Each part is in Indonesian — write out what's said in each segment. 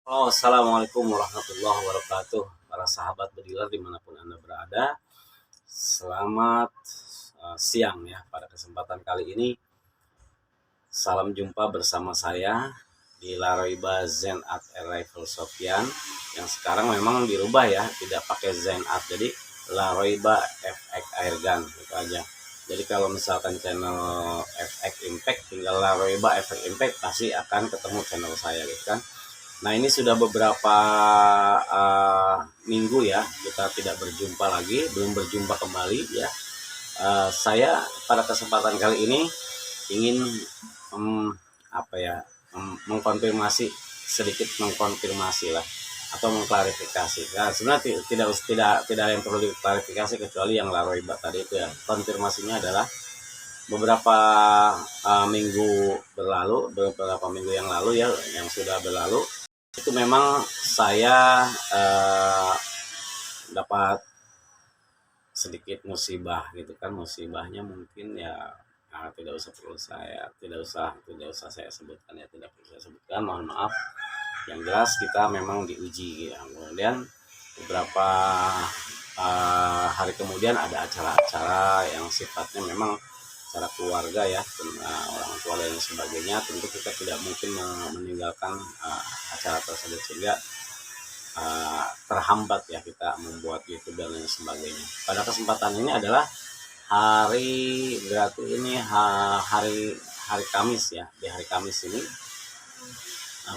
Oh, assalamualaikum warahmatullahi wabarakatuh. Para sahabat bediler dimanapun Anda berada, selamat siang ya. Pada kesempatan kali ini, salam jumpa bersama saya di Laroiba Zen Art Arrival Sofian, yang sekarang memang dirubah ya, tidak pakai Zen Art, jadi Laroiba FX Airgun itu aja. Jadi kalau misalkan channel FX Impact, tinggal Laroiba FX Impact, pasti akan ketemu channel saya gitu kan. Nah, ini sudah beberapa minggu ya kita tidak berjumpa lagi, belum berjumpa kembali ya. Saya pada kesempatan kali ini ingin um, apa ya mengkonfirmasi, sedikit mengkonfirmasi lah atau mengklarifikasi. Nah, sebenarnya tidak ada yang perlu diklarifikasi kecuali yang Laroiba tadi itu ya. Konfirmasinya adalah beberapa beberapa minggu yang lalu ya, yang sudah berlalu, itu memang saya dapat sedikit musibah gitu kan. Musibahnya mungkin ya, tidak usah saya sebutkan ya, tidak perlu saya sebutkan, mohon maaf. Yang jelas kita memang diuji ya. Kemudian beberapa hari kemudian ada acara-acara yang sifatnya memang secara keluarga ya, orang tua dan sebagainya. Tentu kita tidak mungkin meninggalkan acara tersebut, sehingga terhambat ya kita membuat YouTube dan lain sebagainya. Pada kesempatan ini adalah berarti ini hari hari Kamis ya. Di hari Kamis ini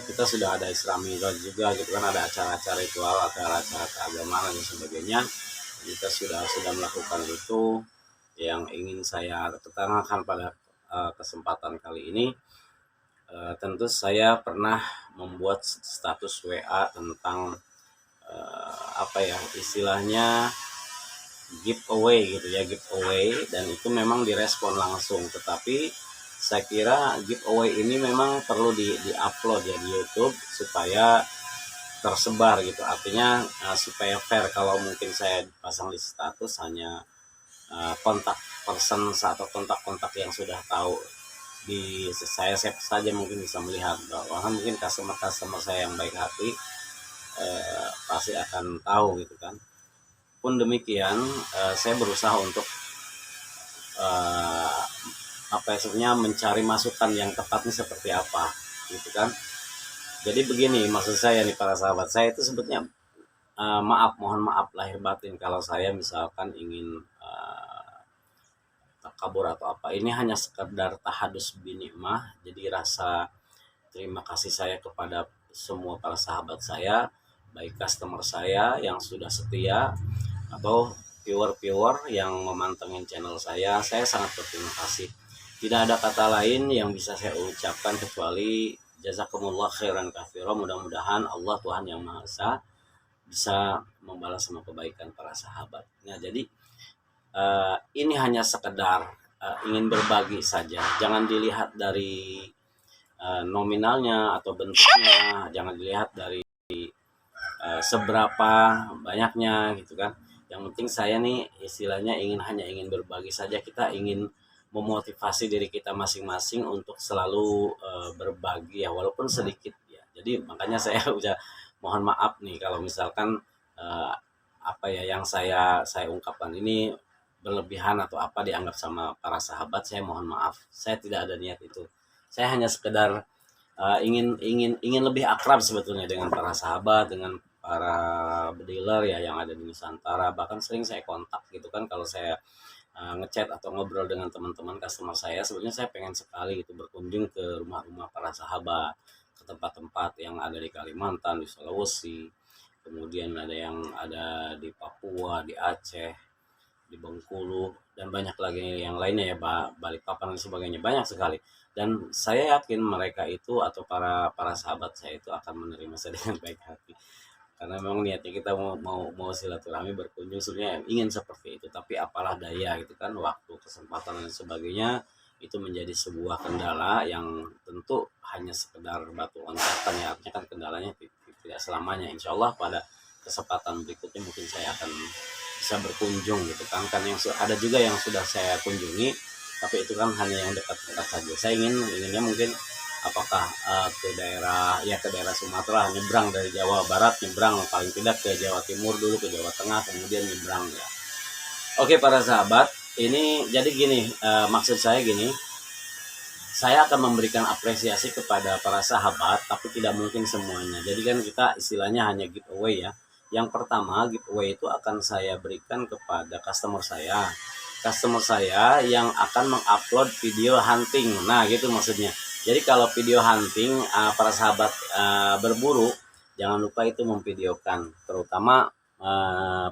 kita sudah ada Isra Miraj juga gitu kan, ada acara-acara ritual, acara-acara keagamaan dan sebagainya. Kita sudah melakukan itu. Yang ingin saya ketengahkan pada kesempatan kali ini, tentu saya pernah membuat status WA tentang apa ya istilahnya, giveaway gitu ya, giveaway, dan itu memang direspon langsung. Tetapi saya kira giveaway ini memang perlu di-upload ya di YouTube supaya tersebar gitu. Artinya supaya fair. Kalau mungkin saya pasang di status hanya kontak person atau kontak-kontak yang sudah tahu di saya save saja, mungkin bisa melihat bahwa mungkin customer saya yang baik hati pasti akan tahu gitu kan. Pun demikian, saya berusaha untuk apa ya, sebenarnya mencari masukan yang tepatnya seperti apa gitu kan. Jadi begini, maksud saya nih para sahabat, saya itu sebetulnya mohon maaf lahir batin kalau saya misalkan ingin takabur atau apa. Ini hanya sekedar tahadus binikmah. Jadi rasa terima kasih saya kepada semua para sahabat saya, baik customer saya yang sudah setia atau viewer-viewer yang memantengin channel saya sangat berterima kasih. Tidak ada kata lain yang bisa saya ucapkan kecuali jazakumullah khairan katsira. Mudah-mudahan Allah Tuhan yang Maha Esa bisa membalas semua kebaikan para sahabat. Nah, jadi ini hanya sekedar ingin berbagi saja. Jangan dilihat dari nominalnya atau bentuknya, jangan dilihat dari seberapa banyaknya gitu kan. Yang penting saya nih istilahnya hanya ingin berbagi saja. Kita ingin memotivasi diri kita masing-masing untuk selalu berbagi ya, walaupun sedikit ya. Jadi makanya saya udah mohon maaf nih kalau misalkan apa ya yang saya ungkapkan ini berlebihan atau apa dianggap sama para sahabat. Saya mohon maaf. Saya tidak ada niat itu. Saya hanya sekedar ingin lebih akrab sebetulnya dengan para sahabat, dengan para dealer ya yang ada di Nusantara. Bahkan sering saya kontak gitu kan, kalau saya ngechat atau ngobrol dengan teman-teman customer saya, sebenarnya saya pengen sekali gitu berkunjung ke rumah-rumah para sahabat, ke tempat-tempat yang ada di Kalimantan, di Sulawesi, kemudian ada yang ada di Papua, di Aceh, di Bengkulu, dan banyak lagi yang lainnya ya, Balikpapan dan sebagainya, banyak sekali. Dan saya yakin mereka itu atau para sahabat saya itu akan menerima saya dengan baik hati, karena memang niatnya kita mau silaturahmi, berkunjung, sebenarnya ingin seperti itu. Tapi apalah daya gitu kan, waktu, kesempatan dan sebagainya itu menjadi sebuah kendala yang tentu hanya sekedar batu loncatan ya. Artinya kan kendalanya tidak selamanya. Insya Allah pada kesempatan berikutnya mungkin saya akan bisa berkunjung gitu kan. Kan yang ada juga yang sudah saya kunjungi, tapi itu kan hanya yang dekat-dekat saja. Saya inginnya mungkin apakah ke daerah Sumatera, nyebrang dari Jawa Barat, nyebrang paling tidak ke Jawa Timur dulu, ke Jawa Tengah, kemudian nyebrang ya. Oke para sahabat, ini jadi gini, maksud saya gini, saya akan memberikan apresiasi kepada para sahabat, tapi tidak mungkin semuanya. Jadi kan kita istilahnya hanya giveaway ya. Yang pertama, giveaway itu akan saya berikan kepada customer saya. Customer saya yang akan mengupload video hunting. Nah, gitu maksudnya. Jadi kalau video hunting, para sahabat berburu, jangan lupa itu memvideokan. Terutama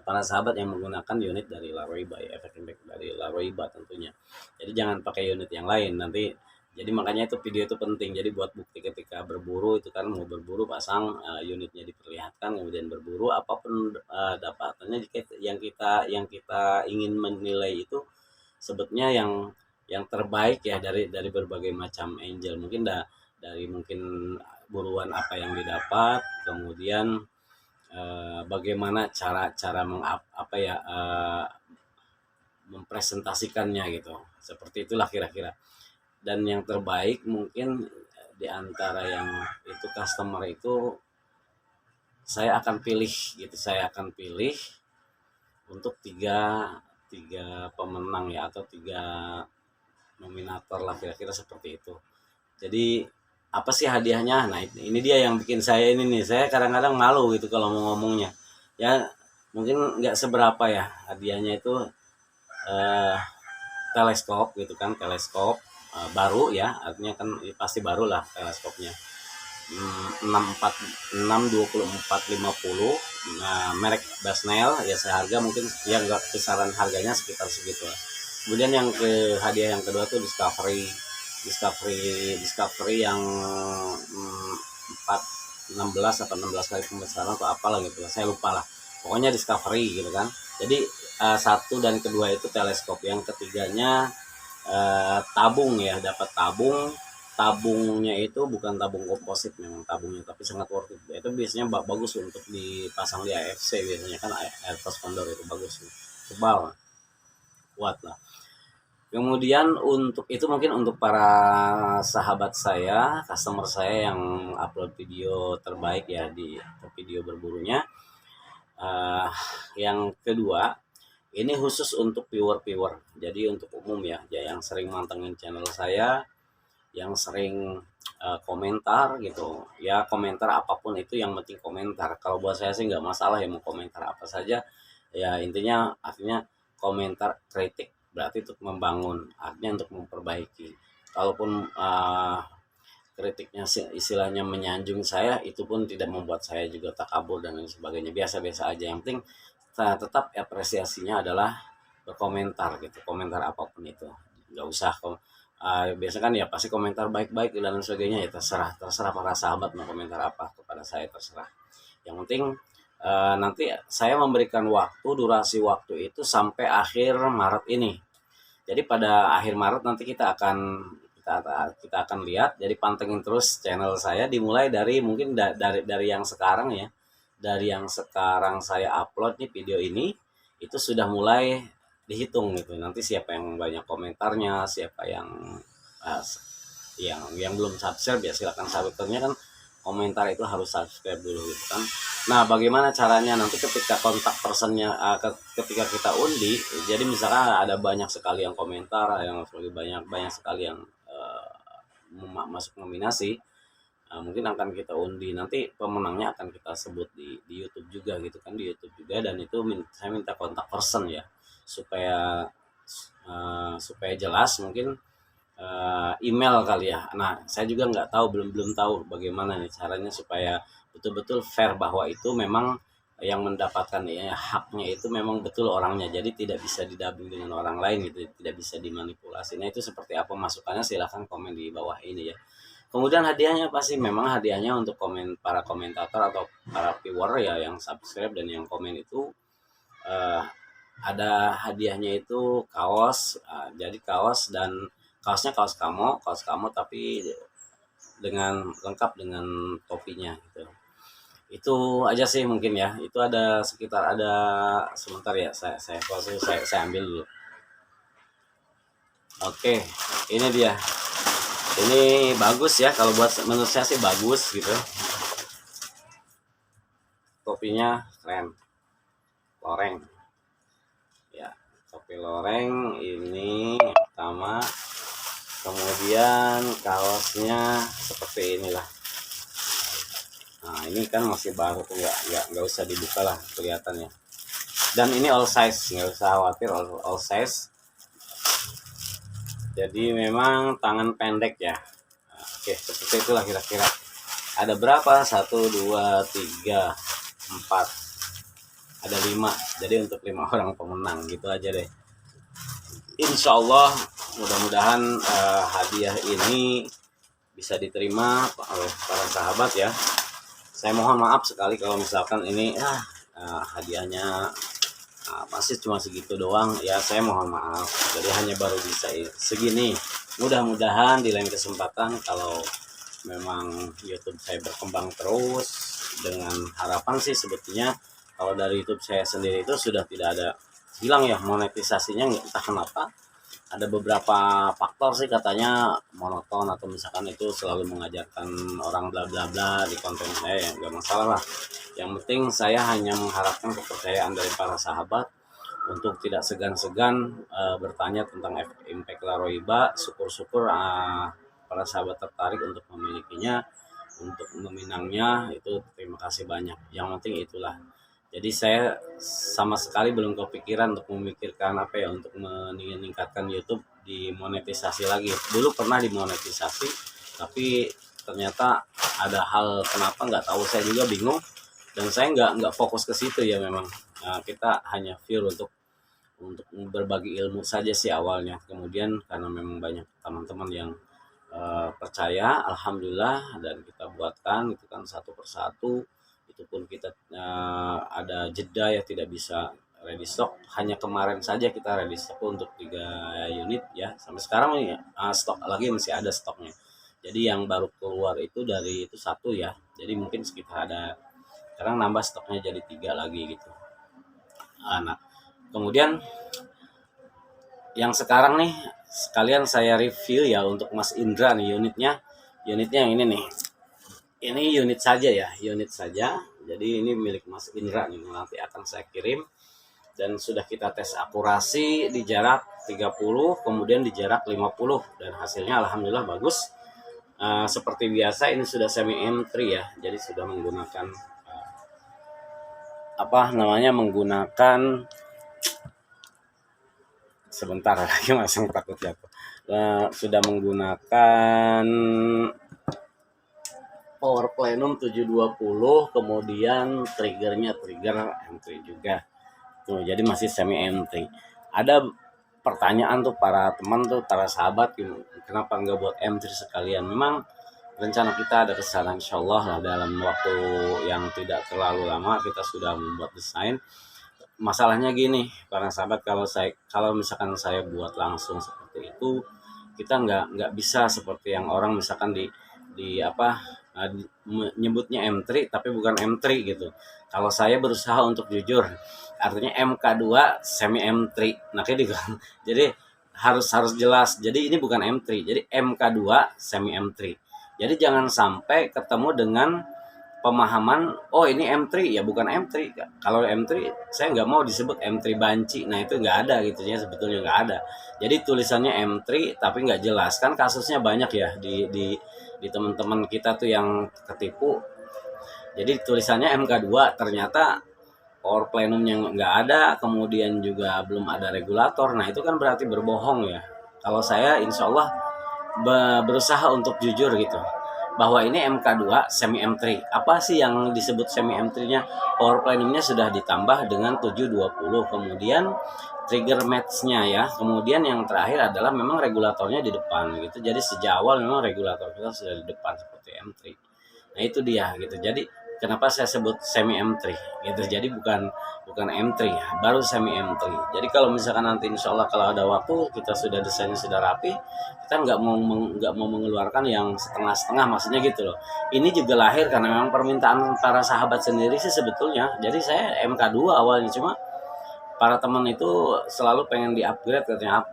para sahabat yang menggunakan unit dari Laroiba ya, efek impact dari Laroiba tentunya. Jadi jangan pakai unit yang lain nanti. Jadi makanya itu video itu penting. Jadi buat bukti ketika berburu itu kan, mau berburu pasang unitnya diperlihatkan, kemudian berburu apapun dapatannya, jika yang kita ingin menilai itu sebetulnya yang terbaik ya dari berbagai macam angel. Mungkin dari mungkin buruan apa yang didapat, kemudian bagaimana cara mempresentasikannya gitu. Seperti itulah kira-kira. Dan yang terbaik mungkin di antara yang itu customer itu saya akan pilih gitu, saya akan pilih untuk tiga pemenang ya, atau 3 nominator lah, kira-kira seperti itu. Jadi apa sih hadiahnya? Nah ini dia yang bikin saya ini nih, saya kadang-kadang malu gitu kalau mau ngomongnya ya. Mungkin nggak seberapa ya hadiahnya itu, teleskop gitu kan, teleskop baru ya, artinya kan pasti baru lah teleskopnya, 62450, nah, merek Basnel ya, seharga mungkin ya nggak, kisaran harganya sekitar segitu lah. Kemudian hadiah yang kedua tuh Discovery yang 16 atau 16 kali pembesaran atau apalah gitu lah, saya lupa lah, pokoknya Discovery gitu kan. Jadi satu dan kedua itu teleskop, yang ketiganya tabung ya, dapat tabungnya itu bukan tabung komposit memang tabungnya, tapi sangat worth it. Itu biasanya bagus untuk dipasang di AFC, biasanya kan air force condor itu bagus, tebal, kuat lah. Kemudian untuk itu mungkin untuk para sahabat saya, customer saya yang upload video terbaik ya di video berburunya. Yang kedua, ini khusus untuk viewer, jadi untuk umum ya, yang sering mantengin channel saya, yang sering komentar gitu ya, komentar apapun itu, yang penting komentar. Kalau buat saya sih nggak masalah ya mau komentar apa saja ya, intinya artinya komentar kritik berarti untuk membangun, artinya untuk memperbaiki. Kalaupun kritiknya istilahnya menyanjung saya, itu pun tidak membuat saya juga takabur dan lain sebagainya, biasa-biasa aja. Yang penting tetap apresiasinya adalah berkomentar gitu, komentar apapun itu, nggak usah biasa kan ya pasti komentar baik-baik dan lain sebagainya ya, terserah para sahabat mau komentar apa kepada saya, terserah. Yang penting nanti saya memberikan durasi waktu itu sampai akhir Maret ini. Jadi pada akhir Maret nanti kita akan lihat. Jadi pantengin terus channel saya, dimulai dari mungkin dari yang sekarang ya. Dari yang sekarang saya upload nih video ini, itu sudah mulai dihitung gitu. Nanti siapa yang banyak komentarnya, siapa yang belum subscribe ya silakan subscribe-nya kan, komentar itu harus subscribe dulu gitu kan. Nah, bagaimana caranya nanti ketika kontak personnya, ketika kita undi, jadi misalkan ada banyak sekali yang komentar, yang banyak sekali yang masuk nominasi, mungkin akan kita undi, nanti pemenangnya akan kita sebut di YouTube juga gitu kan, di YouTube juga. Dan itu saya minta kontak person ya, supaya jelas, mungkin email kali ya. Nah, saya juga nggak tahu, belum tahu bagaimana nih caranya supaya betul-betul fair, bahwa itu memang yang mendapatkan ya, haknya itu memang betul orangnya, jadi tidak bisa didubbing dengan orang lain gitu, tidak bisa dimanipulasi. Nah, itu seperti apa masukannya, silahkan komen di bawah ini ya. Kemudian hadiahnya pasti memang hadiahnya untuk para komentator atau para viewer ya yang subscribe dan yang komen itu, ada hadiahnya itu kaos. Jadi kaosnya kaos kamu tapi lengkap dengan topinya gitu. Itu aja sih mungkin ya. Itu ada sebentar ya, saya ambil dulu. Oke, ini dia. Ini bagus ya, kalau buat menurut saya sih bagus gitu. Topinya keren, loreng. Ya, topi loreng ini pertama. Kemudian kaosnya seperti inilah. Nah ini kan masih baru tuh, nggak usah dibuka lah kelihatannya. Dan ini all size, nggak usah khawatir, all size. Jadi memang tangan pendek ya. Oke, seperti itulah kira-kira. Ada berapa? 1, 2, 3, 4. Ada 5. Jadi untuk 5 orang pemenang gitu aja deh. Insya Allah mudah-mudahan hadiah ini bisa diterima oleh para sahabat ya. Saya mohon maaf sekali kalau misalkan ini hadiahnya masih cuma segitu doang ya, saya mohon maaf. Jadi hanya baru bisa segini. Mudah-mudahan di lain kesempatan kalau memang YouTube saya berkembang terus, dengan harapan sih sebetulnya kalau dari YouTube saya sendiri itu sudah tidak ada hilang ya monetisasinya, entah kenapa. Ada beberapa faktor sih, katanya monoton atau misalkan itu selalu mengajarkan orang bla bla bla di konten saya, ya nggak masalah lah. Yang penting saya hanya mengharapkan kepercayaan dari para sahabat untuk tidak segan-segan bertanya tentang impact Laroiba. Syukur-syukur para sahabat tertarik untuk memilikinya, untuk meminangnya, itu terima kasih banyak. Yang penting itulah. Jadi saya sama sekali belum kepikiran untuk memikirkan untuk meningkatkan YouTube dimonetisasi lagi. Dulu pernah dimonetisasi, tapi ternyata ada hal kenapa nggak tahu, saya juga bingung, dan saya nggak fokus ke situ ya. Memang kita hanya pure untuk berbagi ilmu saja sih awalnya. Kemudian karena memang banyak teman-teman yang percaya, alhamdulillah, dan kita buatkan itu kan satu persatu. Itu pun kita ada jeda ya, tidak bisa ready stock. Hanya kemarin saja kita ready stock untuk 3 unit ya. Sampai sekarang ini stok lagi masih ada stoknya. Jadi yang baru keluar itu dari itu 1 ya. Jadi mungkin sekitar ada, sekarang nambah stoknya jadi 3 lagi gitu. Nah, kemudian yang sekarang nih sekalian saya review ya untuk Mas Indra nih unitnya yang ini nih. Ini unit saja ya, unit saja. Jadi ini milik Mas Indra nih, nanti akan saya kirim. Dan sudah kita tes akurasi di jarak 30, kemudian di jarak 50, dan hasilnya alhamdulillah bagus. Seperti biasa ini sudah semi M3 ya. Jadi sudah menggunakan menggunakan sebentar lagi masang takut jatuh. Sudah menggunakan Power Plenum 720, kemudian triggernya trigger M3 juga. Tuh, jadi masih semi M3. Ada pertanyaan tuh para teman tuh, para sahabat, kenapa nggak buat M3 sekalian? Memang rencana kita ada kesana, insya Allah lah dalam waktu yang tidak terlalu lama kita sudah membuat desain. Masalahnya gini, para sahabat, kalau misalkan saya buat langsung seperti itu, kita nggak bisa seperti yang orang misalkan nyebutnya M3 tapi bukan M3 gitu. Kalau saya berusaha untuk jujur, artinya MK2 semi M3. Nah kayak gitu. Jadi harus jelas. Jadi ini bukan M3, jadi MK2 semi M3. Jadi jangan sampai ketemu dengan pemahaman ini M3 ya, bukan M3. Kalau M3 saya nggak mau disebut M3 banci. Nah itu nggak ada gitu ya, sebetulnya nggak ada. Jadi tulisannya M3 tapi nggak jelas. Kan kasusnya banyak ya di teman-teman kita tuh yang ketipu. Jadi tulisannya MK2, ternyata power plenumnya nggak ada, kemudian juga belum ada regulator. Nah itu kan berarti berbohong ya. Kalau saya insya Allah berusaha untuk jujur gitu, bahwa ini MK2 semi M3. Apa sih yang disebut semi M3-nya? Power plenumnya sudah ditambah dengan 720, kemudian trigger match-nya ya. Kemudian yang terakhir adalah memang regulatornya di depan gitu. Jadi sejak awal memang regulator kita sudah di depan seperti M3. Nah itu dia gitu. Jadi kenapa saya sebut semi M3 gitu. Jadi bukan M3, baru semi M3. Jadi kalau misalkan nanti insya Allah kalau ada waktu, kita sudah desainnya sudah rapi, kita nggak mau mengeluarkan yang setengah-setengah, maksudnya gitu loh. Ini juga lahir karena memang permintaan para sahabat sendiri sih sebetulnya. Jadi saya MK2 awalnya, cuma para teman itu selalu pengen di-upgrade, katanya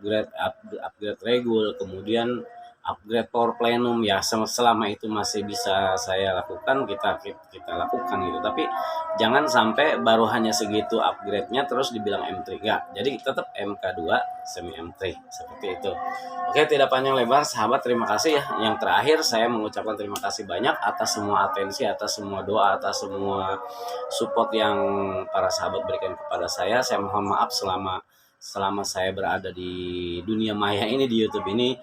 upgrade regul, kemudian upgrade power plenum ya, selama itu masih bisa saya lakukan, kita lakukan gitu. Tapi jangan sampai baru hanya segitu upgrade-nya terus dibilang M3, enggak. Jadi tetap MK2 semi M3 seperti itu. Oke, tidak panjang lebar sahabat, terima kasih ya. Yang terakhir saya mengucapkan terima kasih banyak atas semua atensi, atas semua doa, atas semua support yang para sahabat berikan kepada saya. Saya mohon maaf selama saya berada di dunia maya ini, di YouTube ini,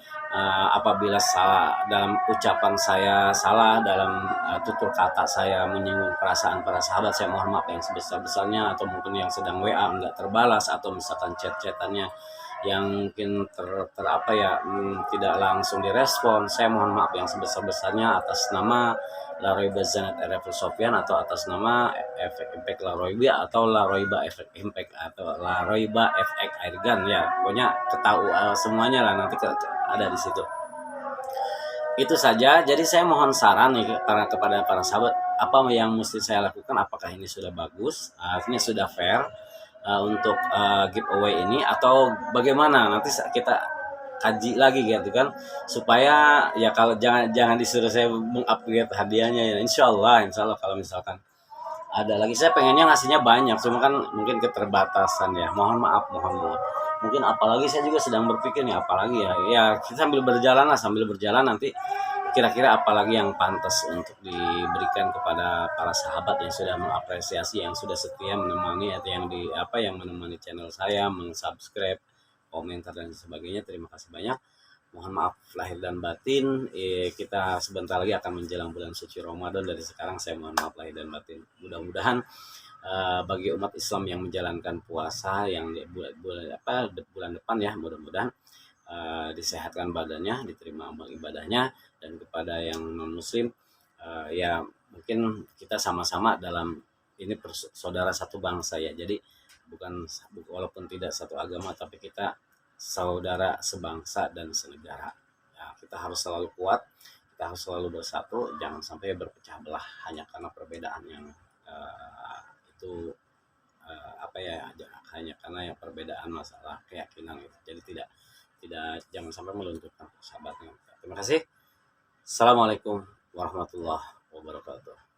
apabila salah dalam ucapan saya, salah dalam tutur kata saya menyinggung perasaan para sahabat, saya mohon maaf yang sebesar-besarnya. Atau mungkin yang sedang WA enggak terbalas, atau misalkan chat-chatannya yang mungkin tidak langsung direspon, saya mohon maaf yang sebesar-besarnya atas nama Laroiba Zanat Ereful Sofyan, atau atas nama Efek Impact Laroiba, atau Laroiba Efek Impact, atau Laroiba Efek Airgun ya. Pokoknya ketahui semuanya lah, nanti ada di situ. Itu saja. Jadi saya mohon saran nih kepada para sahabat, apa yang mesti saya lakukan, apakah ini sudah bagus, artinya sudah fair untuk giveaway ini, atau bagaimana, nanti kita kaji lagi gitu kan, supaya ya kalau jangan disuruh saya mengupgrade hadiahnya ya. Insya Allah kalau misalkan ada lagi, saya pengennya ngasihnya banyak, cuma kan mungkin keterbatasan ya, mohon maaf. Mungkin apalagi saya juga sedang berpikir nih, apalagi ya kita sambil berjalan nanti kira-kira apalagi yang pantas untuk diberikan kepada para sahabat yang sudah mengapresiasi, yang sudah setia menemani, atau yang menemani channel saya, mensubscribe, komentar dan sebagainya. Terima kasih banyak. Mohon maaf lahir dan batin. Kita sebentar lagi akan menjelang bulan suci Ramadan. Dari sekarang saya mohon maaf lahir dan batin. Mudah-mudahan bagi umat Islam yang menjalankan puasa yang bulan depan ya, mudah-mudahan disehatkan badannya, diterima amal ibadahnya. Dan kepada yang non muslim, ya mungkin kita sama-sama dalam ini saudara satu bangsa ya. Jadi walaupun tidak satu agama, tapi kita saudara sebangsa dan senegara ya. Kita harus selalu kuat, kita harus selalu bersatu, jangan sampai berpecah belah hanya karena perbedaan yang itu hanya karena yang perbedaan masalah keyakinan itu. Jadi jangan sampai melunturkan persahabatan. Terima kasih. Assalamualaikum warahmatullahi wabarakatuh.